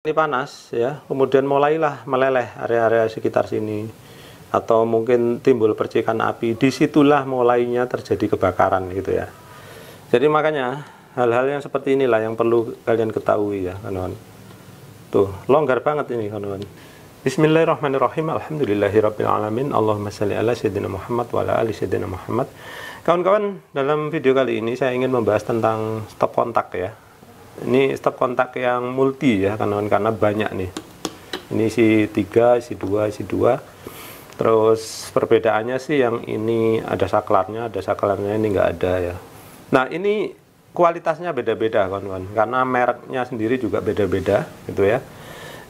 Ini panas ya, kemudian mulailah meleleh area-area sekitar sini, atau mungkin timbul percikan api. Disitulah mulainya terjadi kebakaran gitu ya. Jadi makanya hal-hal yang seperti inilah yang perlu kalian ketahui ya kawan-kawan. Tuh longgar banget ini kawan-kawan. Bismillahirrahmanirrahim. Alhamdulillahirrabbilalamin. Allahumma shalli ala sayyidina Muhammad wa ala ali sayyidina Muhammad. Kawan-kawan, dalam video kali ini saya ingin membahas tentang stop kontak ya. Ini stop kontak yang multi ya kawan-kawan, karena banyak nih. Ini isi 3, isi 2, isi 2. Terus perbedaannya sih yang ini ada saklarnya ini nggak ada ya. Nah ini kualitasnya beda-beda kawan-kawan, karena mereknya sendiri juga beda-beda gitu ya.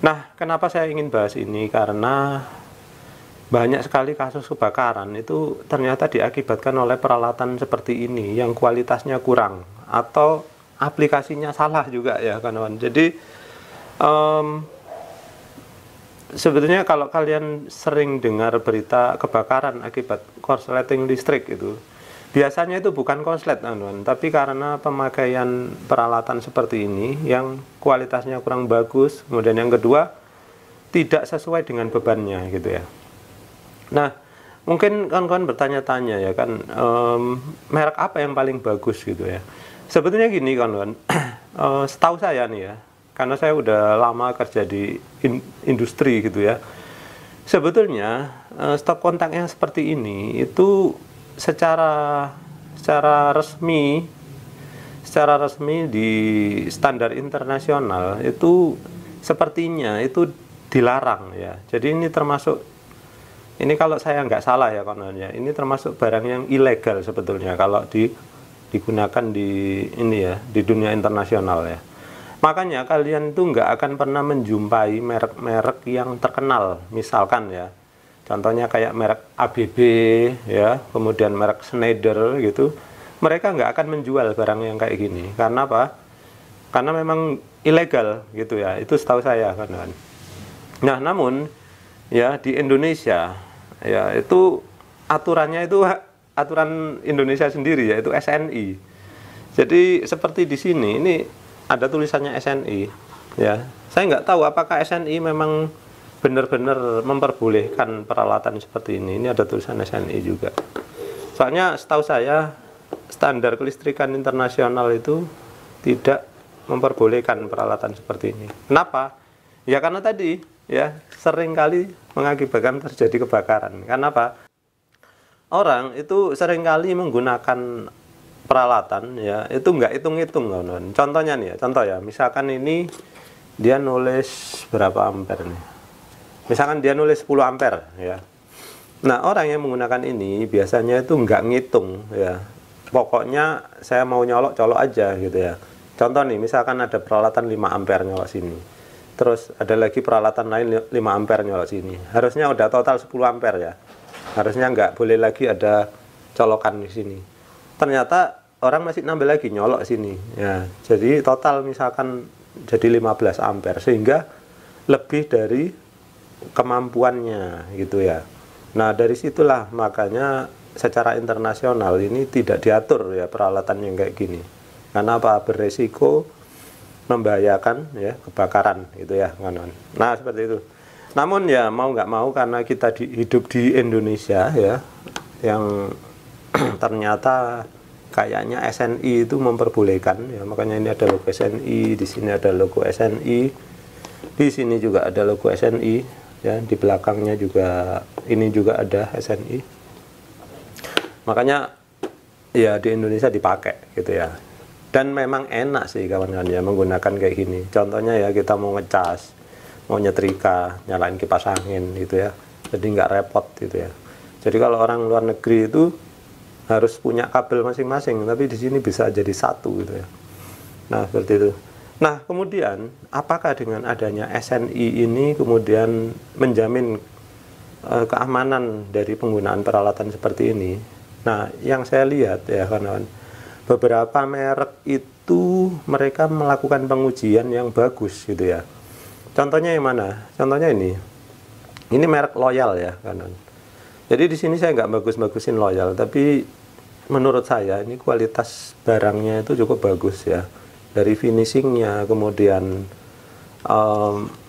Nah kenapa saya ingin bahas ini, karena banyak sekali kasus kebakaran itu ternyata diakibatkan oleh peralatan seperti ini yang kualitasnya kurang atau aplikasinya salah juga ya kawan-kawan. Jadi sebetulnya kalau kalian sering dengar berita kebakaran akibat korsleting listrik itu, biasanya itu bukan korslet kawan-kawan, tapi karena pemakaian peralatan seperti ini yang kualitasnya kurang bagus, kemudian yang kedua tidak sesuai dengan bebannya gitu ya. Nah mungkin kawan-kawan bertanya-tanya ya kan, merek apa yang paling bagus gitu ya. Sebetulnya gini kawan-kawan, setahu saya nih ya, karena saya udah lama kerja di industri gitu ya. Sebetulnya stop kontak yang seperti ini itu secara resmi di standar internasional itu sepertinya itu dilarang ya. Jadi ini termasuk, ini kalau saya nggak salah ya kawan-kawan ya, ini termasuk barang yang ilegal sebetulnya kalau digunakan di ini ya, di dunia internasional ya. Makanya kalian tuh nggak akan pernah menjumpai merek-merek yang terkenal, misalkan ya, contohnya kayak merek ABB ya, kemudian merek Schneider gitu, mereka nggak akan menjual barang yang kayak gini. Karena apa? Karena memang ilegal gitu ya, itu setahu saya kan. Nah namun ya di Indonesia ya itu aturannya itu aturan Indonesia sendiri, yaitu SNI. Jadi seperti di sini ini ada tulisannya SNI ya. Saya nggak tahu apakah SNI memang benar-benar memperbolehkan peralatan seperti ini. Ini ada tulisan SNI juga. Soalnya setahu saya standar kelistrikan internasional itu tidak memperbolehkan peralatan seperti ini. Kenapa? Ya karena tadi ya seringkali mengakibatkan terjadi kebakaran. Karena apa? Orang itu seringkali menggunakan peralatan ya itu nggak hitung-hitung kawan-kawan. Contohnya nih ya, contoh ya, misalkan ini dia nulis berapa ampere nih, misalkan dia nulis 10 ampere ya. Nah orang yang menggunakan ini biasanya itu nggak ngitung ya, pokoknya saya mau nyolok colok aja gitu ya. Contoh nih, misalkan ada peralatan 5 ampere nyolok sini, terus ada lagi peralatan lain 5 ampere nyolok sini, harusnya udah total 10 ampere ya. Harusnya nggak boleh lagi ada colokan di sini. Ternyata orang masih nambah lagi nyolok sini. Ya, jadi total misalkan jadi 15 ampere, sehingga lebih dari kemampuannya gitu ya. Nah dari situlah makanya secara internasional ini tidak diatur ya peralatan yang kayak gini. Karena apa? Beresiko membahayakan ya kebakaran gitu ya kawan-kawan. Nah seperti itu. Namun ya mau nggak mau, karena kita hidup di Indonesia ya, yang ternyata kayaknya SNI itu memperbolehkan ya, makanya ini ada logo SNI, di sini ada logo SNI, di sini juga ada logo SNI ya, di belakangnya juga ini juga ada SNI. Makanya ya di Indonesia dipakai gitu ya. Dan memang enak sih kawan-kawan ya menggunakan kayak gini. Contohnya ya kita mau ngecas, mau nyetrika, nyalain kipas angin gitu ya, jadi nggak repot gitu ya. Jadi kalau orang luar negeri itu harus punya kabel masing-masing, tapi di sini bisa jadi satu gitu ya. Nah seperti itu. Nah kemudian apakah dengan adanya SNI ini kemudian menjamin keamanan dari penggunaan peralatan seperti ini? Nah yang saya lihat ya kawan-kawan, beberapa merek itu mereka melakukan pengujian yang bagus gitu ya. Contohnya yang mana? Contohnya ini merek Loyal ya kawan. Jadi di sini saya nggak bagus-bagusin Loyal, tapi menurut saya ini kualitas barangnya itu cukup bagus ya. Dari finishingnya, kemudian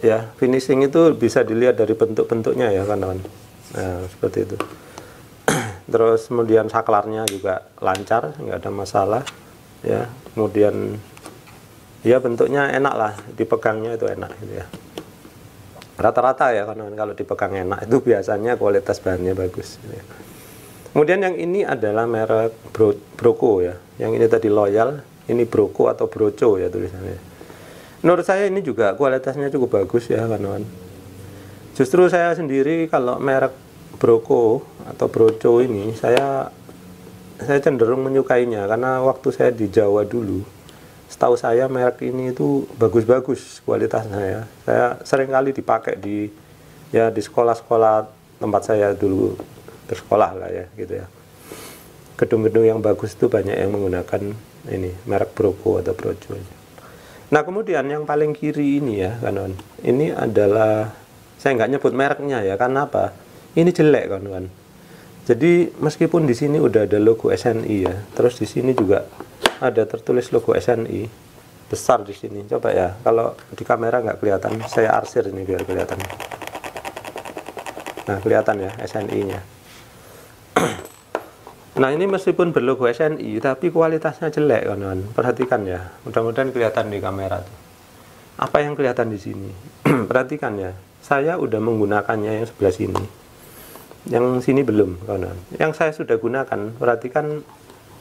Ya, finishing itu bisa dilihat dari bentuk-bentuknya ya kawan-kawan. Nah, seperti itu. Terus kemudian saklarnya juga lancar, nggak ada masalah ya. Kemudian ya bentuknya enak lah, dipegangnya itu enak gitu ya. Rata-rata ya kawan-kawan, kalau dipegang enak itu biasanya kualitas bahannya bagus gitu ya. Kemudian yang ini adalah merek Broco ya. Yang ini tadi Loyal, ini Broco atau Broco ya tulisannya. Menurut saya ini juga kualitasnya cukup bagus ya kawan-kawan. Justru saya sendiri kalau merek Broco atau Broco ini saya cenderung menyukainya karena waktu saya di Jawa dulu, setahu saya merek ini itu bagus-bagus kualitasnya ya. Saya sering kali dipakai di sekolah-sekolah tempat saya dulu bersekolah lah ya gitu ya. Gedung-gedung yang bagus itu banyak yang menggunakan ini merek Broco atau Broco. Nah kemudian yang paling kiri ini ya kawan-kawan, ini adalah, saya nggak nyebut mereknya ya, karena apa? Ini jelek kawan-kawan. Jadi meskipun di sini udah ada logo SNI ya, terus di sini juga ada tertulis logo SNI besar di sini. Coba ya, kalau di kamera nggak kelihatan, saya arsir ini biar kelihatan. Nah kelihatan ya SNI-nya. Nah ini meskipun berlogo SNI tapi kualitasnya jelek kawan-kawan. Perhatikan ya, mudah-mudahan kelihatan di kamera tuh. Apa yang kelihatan di sini? Perhatikan ya, saya udah menggunakannya yang sebelah sini, yang sini belum kawan-kawan. Yang saya sudah gunakan, perhatikan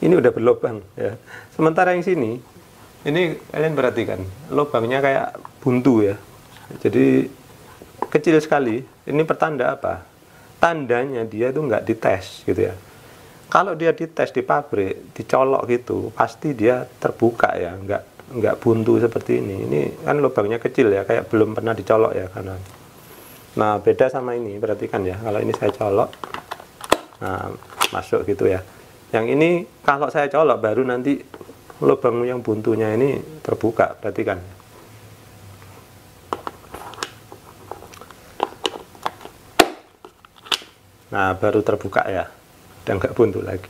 ini udah berlubang ya. Sementara yang sini, ini kalian perhatikan, lubangnya kayak buntu ya. Jadi kecil sekali. Ini pertanda apa? Tandanya dia itu nggak dites gitu ya. Kalau dia dites di pabrik, dicolok gitu, pasti dia terbuka ya, nggak buntu seperti ini. Ini kan lubangnya kecil ya, kayak belum pernah dicolok ya kanan. Nah beda sama ini, perhatikan ya. Kalau ini saya colok, nah masuk gitu ya. Yang ini kalau saya colok baru nanti lubang yang buntunya ini terbuka, perhatikan. Nah baru terbuka ya, dan nggak buntu lagi.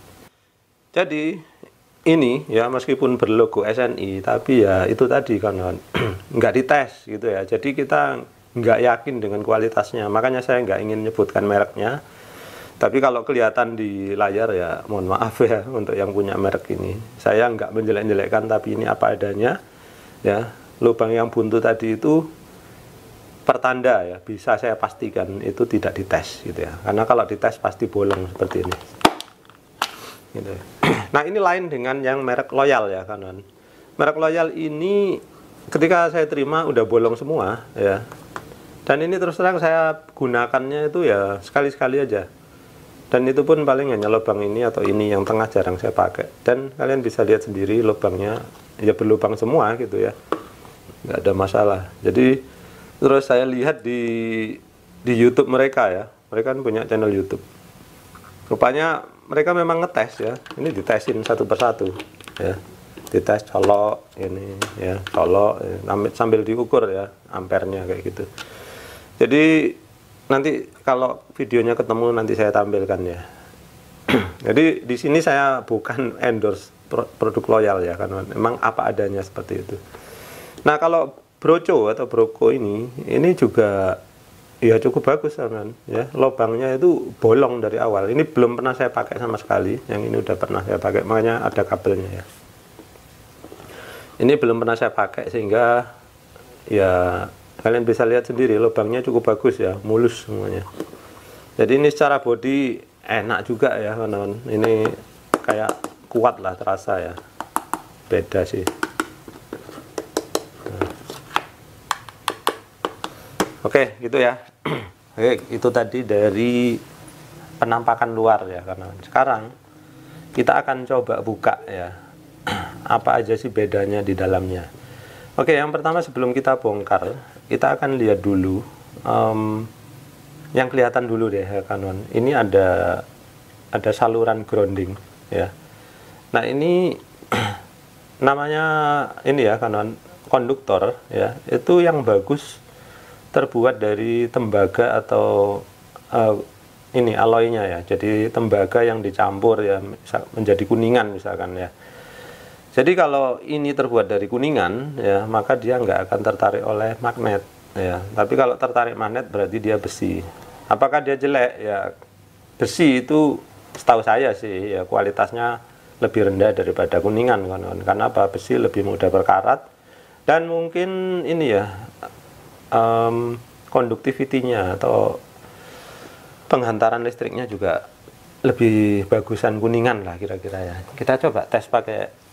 Jadi ini ya meskipun berlogo SNI tapi ya itu tadi kan nggak dites gitu ya. Jadi kita nggak yakin dengan kualitasnya. Makanya saya nggak ingin menyebutkan mereknya. Tapi kalau kelihatan di layar ya mohon maaf ya untuk yang punya merek ini. Saya nggak menjelek-jelekkan tapi ini apa adanya ya. Lubang yang buntu tadi itu pertanda ya, bisa saya pastikan itu tidak dites gitu ya. Karena kalau dites pasti bolong seperti ini. Gitu ya. Nah ini lain dengan yang merek Loyal ya kawan. Merek Loyal ini ketika saya terima udah bolong semua ya. Dan ini terus terang saya gunakannya itu ya sekali-sekali aja. Dan itu pun paling hanya lubang ini atau ini yang tengah jarang saya pakai. Dan kalian bisa lihat sendiri lubangnya ya berlubang semua gitu ya. Nggak ada masalah. Jadi terus saya lihat di YouTube mereka ya. Mereka kan punya channel YouTube. Rupanya mereka memang ngetes ya. Ini ditesin satu persatu ya. Dites colok ini ya, colok sambil diukur ya ampernya kayak gitu. Jadi nanti kalau videonya ketemu nanti saya tampilkan ya. Jadi di sini saya bukan endorse produk Loyal ya kan. Memang apa adanya seperti itu. Nah, kalau Broco atau Broco ini juga ya cukup bagus kan ya. Lubangnya itu bolong dari awal. Ini belum pernah saya pakai sama sekali. Yang ini udah pernah saya pakai, makanya ada kabelnya ya. Ini belum pernah saya pakai sehingga ya kalian bisa lihat sendiri lubangnya cukup bagus ya, mulus semuanya. Jadi ini secara body enak juga ya kawan-kawan. Ini kayak kuat lah terasa ya. Beda sih. Oke, gitu ya. Oke, itu tadi dari penampakan luar ya kawan-kawan. Sekarang kita akan coba buka ya. Apa aja sih bedanya di dalamnya. Oke, yang pertama sebelum kita bongkar, kita akan lihat dulu yang kelihatan dulu deh ya kawan. Ini ada saluran grounding ya. Nah ini namanya ini ya kawan, konduktor ya. Itu yang bagus terbuat dari tembaga atau ini alloynya ya. Jadi tembaga yang dicampur ya menjadi kuningan misalkan ya. Jadi kalau ini terbuat dari kuningan ya, maka dia nggak akan tertarik oleh magnet ya. Tapi kalau tertarik magnet berarti dia besi. Apakah dia jelek? Ya, besi itu setahu saya sih ya kualitasnya lebih rendah daripada kuningan, kawan-kawan. Karena apa? Besi lebih mudah berkarat dan mungkin ini ya konduktivitinya atau penghantaran listriknya juga lebih bagusan kuningan lah kira-kira ya. Kita coba tes pakai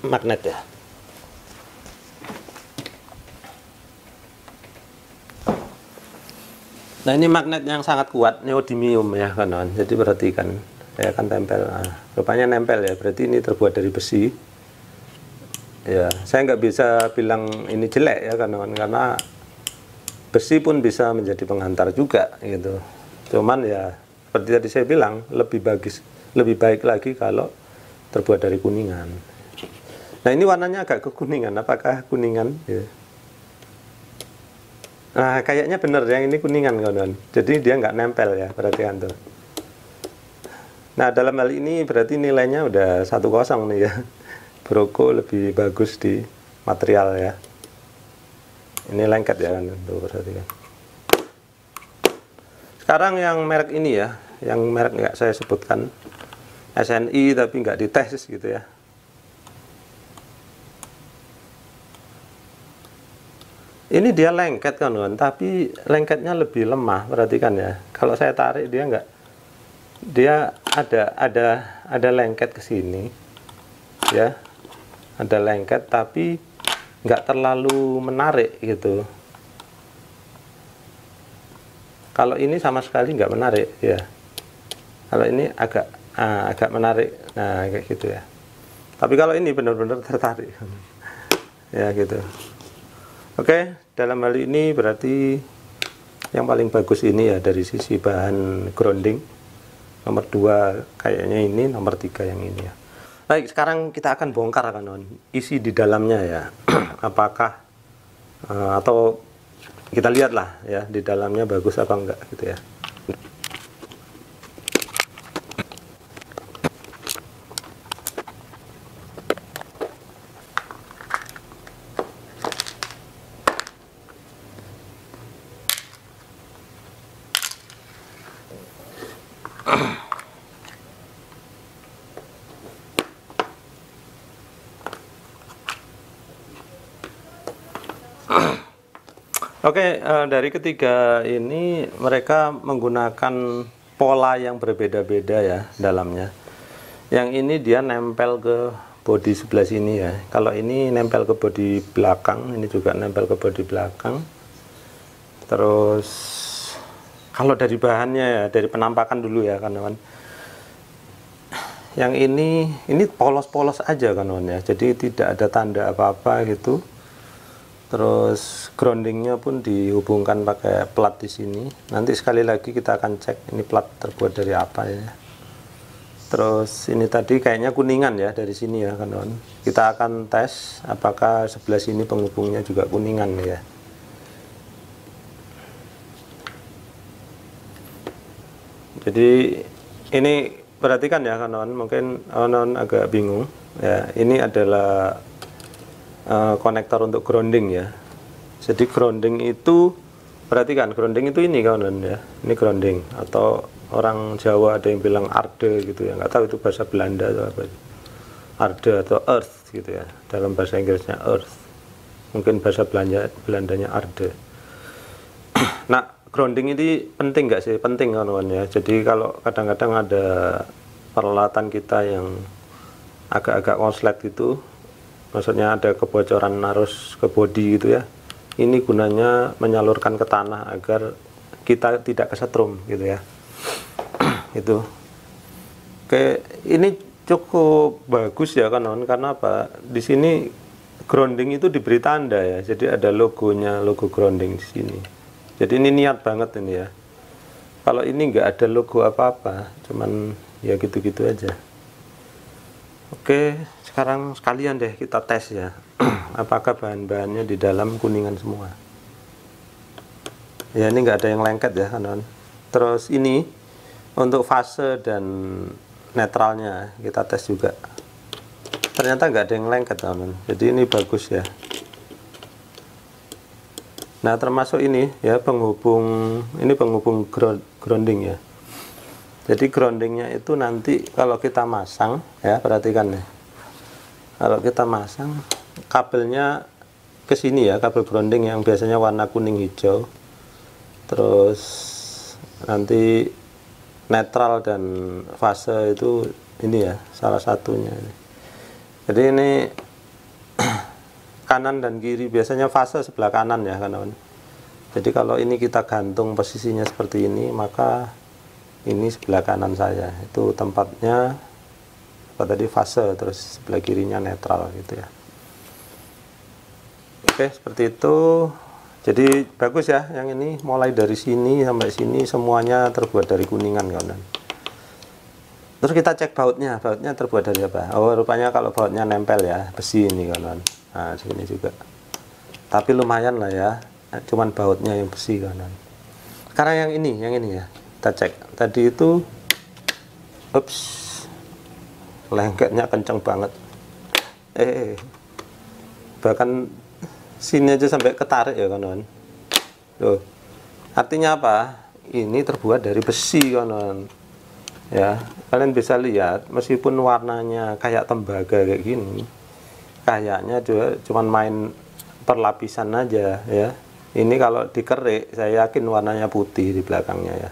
magnet ya. Nah, ini magnet yang sangat kuat, neodymium ya kawan-kawan. Jadi perhatikan, saya akan tempel. Nah, rupanya nempel ya, berarti ini terbuat dari besi. Ya, saya nggak bisa bilang ini jelek ya kawan-kawan, karena besi pun bisa menjadi penghantar juga gitu. Cuman ya seperti tadi saya bilang, lebih baik lagi kalau terbuat dari kuningan. Nah, ini warnanya agak kekuningan. Apakah kuningan? Ya. Nah, kayaknya bener yang ini kuningan kawan-kawan. Jadi dia nggak nempel ya, perhatikan tuh. Nah, dalam hal ini berarti nilainya udah 1-0 nih ya. Broko lebih bagus di material ya. Ini lengket ya kan, tuh perhatikan. Sekarang yang merek ini ya, yang merek nggak saya sebutkan, SNI tapi nggak dites gitu ya. Ini dia lengket kan, tapi lengketnya lebih lemah, perhatikan ya. Kalau saya tarik dia nggak, dia ada lengket ke sini, ya, ada lengket tapi nggak terlalu menarik gitu. Kalau ini sama sekali nggak menarik ya. Kalau ini agak menarik, nah kayak gitu ya. Tapi kalau ini benar-benar tertarik, ya gitu. Oke, dalam hal ini berarti yang paling bagus ini ya dari sisi bahan grounding. Nomor 2 kayaknya ini, nomor 3 yang ini ya. Baik, sekarang kita akan bongkar kan isi di dalamnya ya. Apakah atau kita lihatlah ya di dalamnya bagus apa enggak gitu ya. Oke, dari ketiga ini mereka menggunakan pola yang berbeda-beda ya dalamnya. Yang ini dia nempel ke bodi sebelah sini ya. Kalau ini nempel ke bodi belakang, ini juga nempel ke bodi belakang. Terus kalau dari bahannya ya, dari penampakan dulu ya kawan-kawan. Yang ini polos-polos aja kawan-kawan ya. Jadi tidak ada tanda apa-apa gitu. Terus groundingnya pun dihubungkan pakai plat di sini. Nanti sekali lagi kita akan cek ini plat terbuat dari apa ya. Terus ini tadi kayaknya kuningan ya dari sini ya kawan-kawan. Kita akan tes apakah sebelah sini penghubungnya juga kuningan ya. Jadi ini perhatikan ya kawan-kawan, mungkin kawan-kawan agak bingung ya. Ini adalah konektor untuk grounding ya. Jadi grounding itu, perhatikan grounding itu ini kawan ya. Ini grounding, atau orang Jawa ada yang bilang arde gitu ya. Nggak tahu itu bahasa Belanda atau apa. Arde atau earth gitu ya. Dalam bahasa Inggrisnya earth. Mungkin bahasa Belandanya arde. Nah, grounding ini penting nggak sih? Penting kawan ya. Jadi kalau kadang-kadang ada peralatan kita yang agak-agak konslet gitu, maksudnya ada kebocoran arus ke bodi gitu ya, ini gunanya menyalurkan ke tanah agar kita tidak kesetrum gitu ya. Itu oke, ini cukup bagus ya kawan, karena apa, di sini grounding itu diberi tanda ya, jadi ada logonya, logo grounding di sini. Jadi ini niat banget ini ya. Kalau ini nggak ada logo apa-apa, cuman ya gitu-gitu aja. Oke, sekarang sekalian deh kita tes ya. Apakah bahan-bahannya di dalam kuningan semua. Ya ini nggak ada yang lengket ya kawan. Terus ini untuk fase dan netralnya kita tes juga. ternyata nggak ada yang lengket teman. Jadi ini bagus ya. Nah termasuk ini ya penghubung, ini penghubung grounding ya. Jadi groundingnya itu nanti kalau kita masang ya, perhatikan nih, kalau kita masang kabelnya ke sini ya, kabel grounding yang biasanya warna kuning hijau, terus nanti netral dan fase itu ini ya salah satunya. Jadi ini kanan dan kiri, biasanya fase sebelah kanan ya kawan. Jadi kalau ini kita gantung posisinya seperti ini, maka ini sebelah kanan saya itu tempatnya apa tadi, fase, terus sebelah kirinya netral gitu ya. Oke, seperti itu. Jadi bagus ya yang ini, mulai dari sini sampai sini semuanya terbuat dari kuningan kawan. Terus kita cek bautnya terbuat dari apa? Oh rupanya kalau bautnya nempel ya, besi ini kawan. Nah sini juga, tapi lumayan lah ya, cuman bautnya yang besi kawan. Sekarang yang ini ya, kita cek. Tadi itu ups, lengketnya kenceng banget, bahkan sini aja sampai ketarik ya kawan. Loh, artinya apa? Ini terbuat dari besi kawan ya. Kalian bisa lihat meskipun warnanya kayak tembaga kayak gini, kayaknya juga cuman main perlapisan aja ya. Ini kalau dikerik saya yakin warnanya putih di belakangnya ya.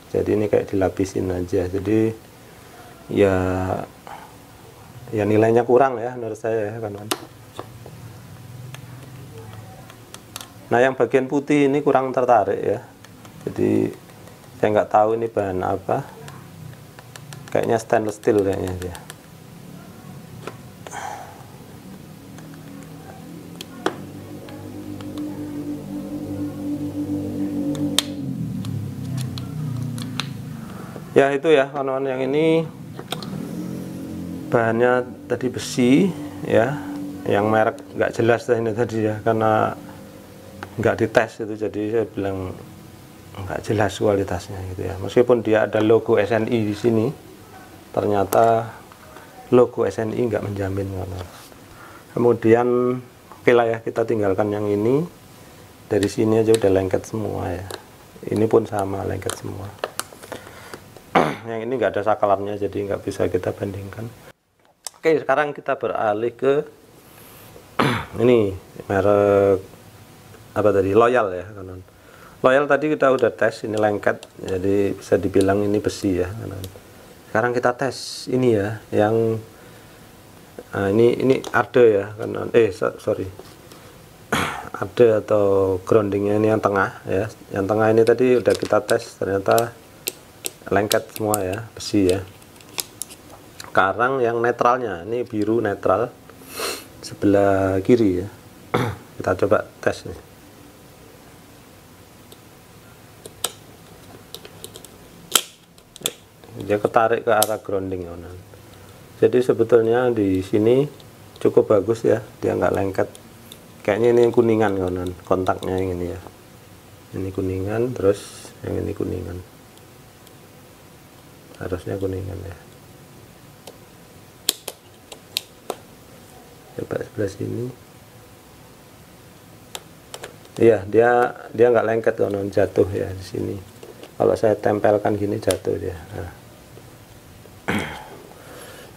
Jadi ini kayak dilapisin aja. Jadi ya nilainya kurang ya menurut saya ya kawan. Nah yang bagian putih ini kurang tertarik ya. Jadi saya nggak tahu ini bahan apa. Kayaknya stainless steel kayaknya dia. Ya itu ya kawan-kawan, yang ini bahannya tadi besi ya, yang merek nggak jelas ini tadi ya, karena nggak dites itu, jadi saya bilang nggak jelas kualitasnya gitu ya. Meskipun dia ada logo SNI di sini, ternyata logo SNI nggak menjamin kawan. Kemudian oke lah ya, kita tinggalkan yang ini. Dari sini aja udah lengket semua ya, ini pun sama lengket semua. Yang ini nggak ada sakalannya, jadi nggak bisa kita bandingkan. Oke, sekarang kita beralih ke ini merek apa tadi, Loyal ya kawan. Loyal tadi kita udah tes, ini lengket, jadi bisa dibilang ini besi ya kawan. Sekarang kita tes ini ya, yang ini ada ya kawan. Sorry, ada atau groundingnya ini yang tengah ya. Yang tengah ini tadi udah kita tes, ternyata lengket semua ya, besi ya. Sekarang yang netralnya, ini biru netral sebelah kiri ya. Kita coba tes nih. Dia ketarik ke arah grounding ya. Jadi sebetulnya di sini cukup bagus ya, dia nggak lengket. Kayaknya ini yang kuningan kawan, kontaknya yang ini ya. Ini kuningan, terus yang ini kuningan. Harusnya kuningan ya. Coba sebelah sini. Iya, dia nggak lengket kawan, jatuh ya di sini. Kalau saya tempelkan gini jatuh dia. Nah.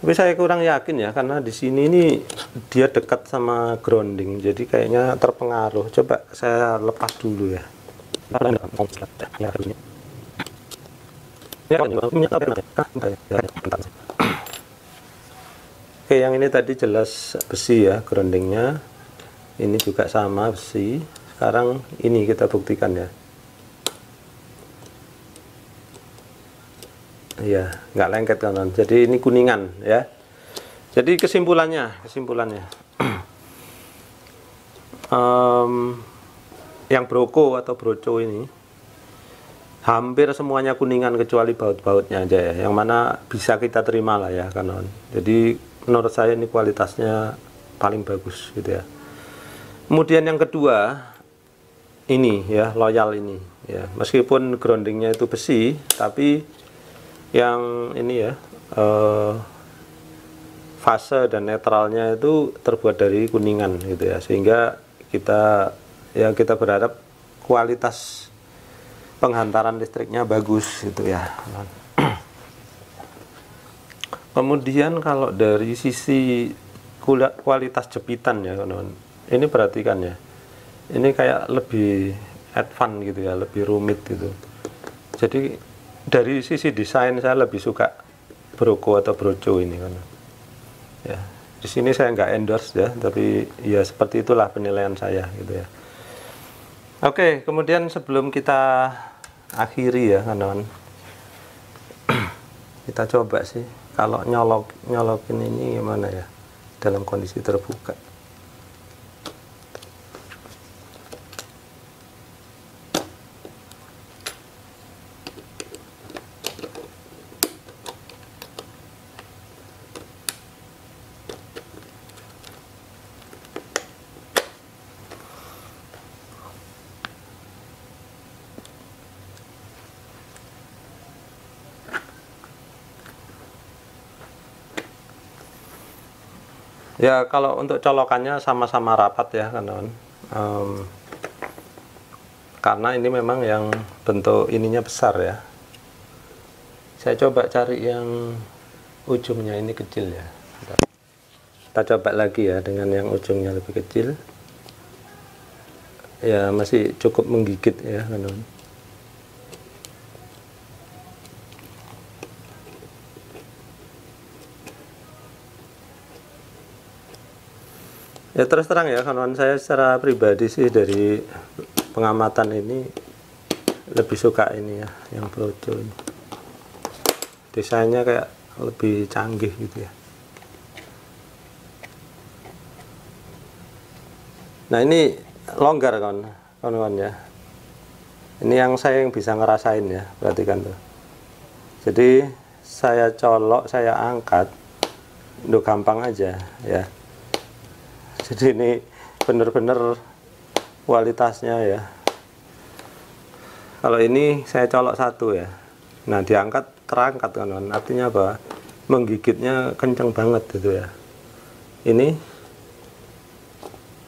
Tapi saya kurang yakin ya, karena di sini ini dia dekat sama grounding, jadi kayaknya terpengaruh. Coba saya lepas dulu ya. Oke, yang ini tadi jelas besi ya groundingnya. Ini juga sama besi. Sekarang ini kita buktikan ya. Iya, nggak lengket kanan. Jadi ini kuningan ya. Jadi kesimpulannya yang broko atau broco ini hampir semuanya kuningan kecuali baut-bautnya aja ya, yang mana bisa kita terima lah ya kawan. Jadi menurut saya ini kualitasnya paling bagus gitu ya. Kemudian yang kedua ini ya, Loyal ini ya, meskipun groundingnya itu besi, tapi yang ini ya fase dan netralnya itu terbuat dari kuningan gitu ya, sehingga kita berharap kualitas penghantaran listriknya bagus gitu ya. Kemudian kalau dari sisi kualitas jepitan ya kawan, ini perhatikan ya, ini kayak lebih advance gitu ya, lebih rumit gitu. Jadi dari sisi desain saya lebih suka Broco atau Broco ini kan ya. Di sini saya nggak endorse ya, tapi ya seperti itulah penilaian saya gitu ya. Oke, kemudian sebelum kita akhiri ya kawan, kita coba sih kalau nyolokin ini gimana ya dalam kondisi terbuka. Ya kalau untuk colokannya sama-sama rapat ya kawan, karena ini memang yang bentuk ininya besar ya. Saya coba cari yang ujungnya ini kecil ya. Kita coba lagi ya dengan yang ujungnya lebih kecil. Ya masih cukup menggigit ya kawan. Ya terus terang ya kawan, saya secara pribadi sih dari pengamatan ini lebih suka ini ya, yang Broco ini. Desainnya kayak lebih canggih gitu ya. Nah ini longgar kawan ya. Ini yang saya yang bisa ngerasain ya, perhatikan tuh. Jadi saya colok, saya angkat, udah gampang aja ya. Jadi ini bener-bener kualitasnya ya. Kalau ini saya colok satu ya, nah diangkat terangkat kawan, artinya apa? Menggigitnya kenceng banget gitu ya. Ini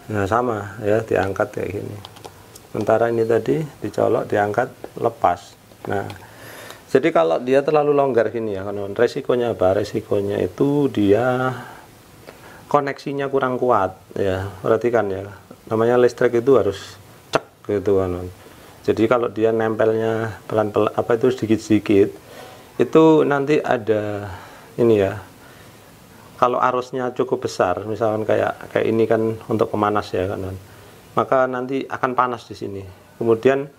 nah sama ya, diangkat kayak gini. Sementara ini tadi dicolok, diangkat, lepas. Nah jadi kalau dia terlalu longgar gini ya kawan, resikonya apa? Resikonya itu dia koneksinya kurang kuat ya, perhatikan ya, namanya listrik itu harus cek gitu kan. Jadi kalau dia nempelnya pelan-pelan apa itu sedikit-sedikit, itu nanti ada ini ya, kalau arusnya cukup besar misalkan kayak ini kan untuk pemanas ya kan, maka nanti akan panas di sini. Kemudian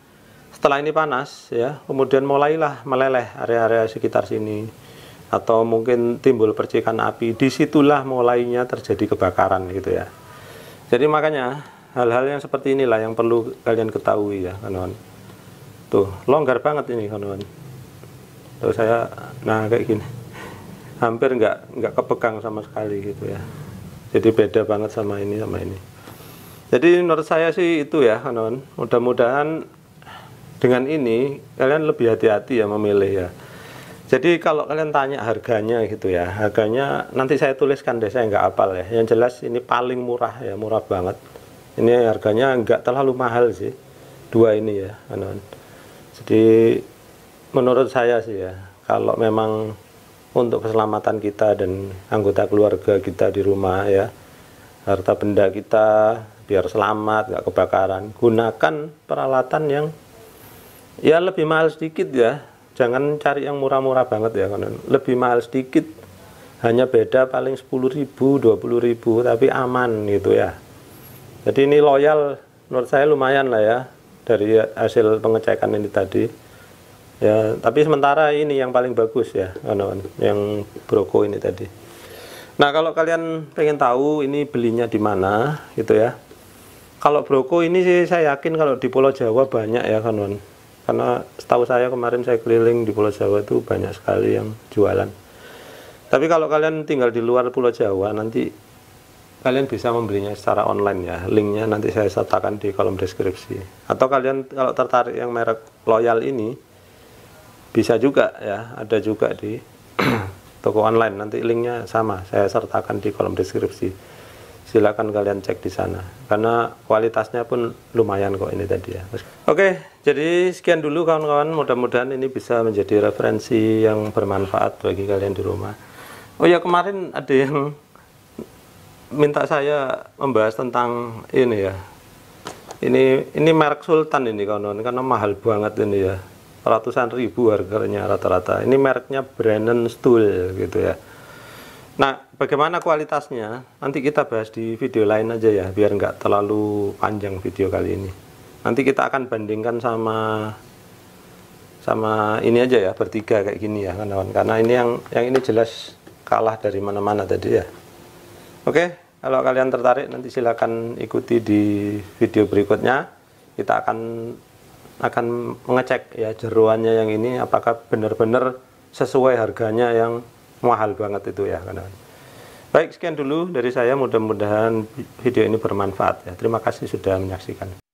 setelah ini panas ya, kemudian mulailah meleleh area-area sekitar sini, atau mungkin timbul percikan api, disitulah mulainya terjadi kebakaran gitu ya. Jadi makanya hal-hal yang seperti inilah yang perlu kalian ketahui ya kawan. Tuh longgar banget ini kawan. Tuh saya nah kayak gini, hampir nggak kepegang sama sekali gitu ya. Jadi beda banget sama ini. Jadi menurut saya sih itu ya kawan. Mudah-mudahan dengan ini kalian lebih hati-hati ya memilih ya. Jadi kalau kalian tanya harganya gitu ya, harganya nanti saya tuliskan deh, saya nggak hafal ya. Yang jelas ini paling murah ya, murah banget. Ini harganya nggak terlalu mahal sih, dua ini ya. Jadi menurut saya sih ya, kalau memang untuk keselamatan kita dan anggota keluarga kita di rumah ya, harta benda kita biar selamat, nggak kebakaran, gunakan peralatan yang ya lebih mahal sedikit ya. Jangan cari yang murah-murah banget ya kawan. Lebih mahal sedikit, hanya beda paling 10.000, 20.000, tapi aman gitu ya. Jadi ini loyal, menurut saya lumayan lah ya dari hasil pengecekan ini tadi. Ya, tapi sementara ini yang paling bagus ya kawan, yang Broco ini tadi. Nah kalau kalian pengen tahu ini belinya di mana gitu ya. Kalau Broco ini sih saya yakin kalau di Pulau Jawa banyak ya kawan. Karena setahu saya kemarin saya keliling di Pulau Jawa itu banyak sekali yang jualan. Tapi kalau kalian tinggal di luar Pulau Jawa, nanti kalian bisa membelinya secara online ya. Linknya nanti saya sertakan di kolom deskripsi. Atau kalian kalau tertarik yang merek Loyal ini, bisa juga ya, ada juga di toko online. Nanti linknya sama, saya sertakan di kolom deskripsi. Silakan kalian cek di sana. Karena kualitasnya pun lumayan kok ini tadi ya. Oke, jadi sekian dulu kawan-kawan. Mudah-mudahan ini bisa menjadi referensi yang bermanfaat bagi kalian di rumah. Oh ya, kemarin ada yang minta saya membahas tentang ini ya. Ini merek Sultan ini kawan-kawan, karena mahal banget ini ya. Ratusan ribu harganya rata-rata. Ini mereknya Brannen Stool gitu ya. Nah, bagaimana kualitasnya? Nanti kita bahas di video lain aja ya, biar nggak terlalu panjang video kali ini. Nanti kita akan bandingkan sama ini aja ya, bertiga kayak gini ya kawan-kawan. Karena ini yang ini jelas kalah dari mana-mana tadi ya. Oke, kalau kalian tertarik nanti silakan ikuti di video berikutnya. Kita akan mengecek ya jeroannya yang ini apakah benar-benar sesuai harganya yang mahal banget itu ya kawan-kawan. Baik, sekian dulu dari saya, mudah-mudahan video ini bermanfaat ya. Terima kasih sudah menyaksikan.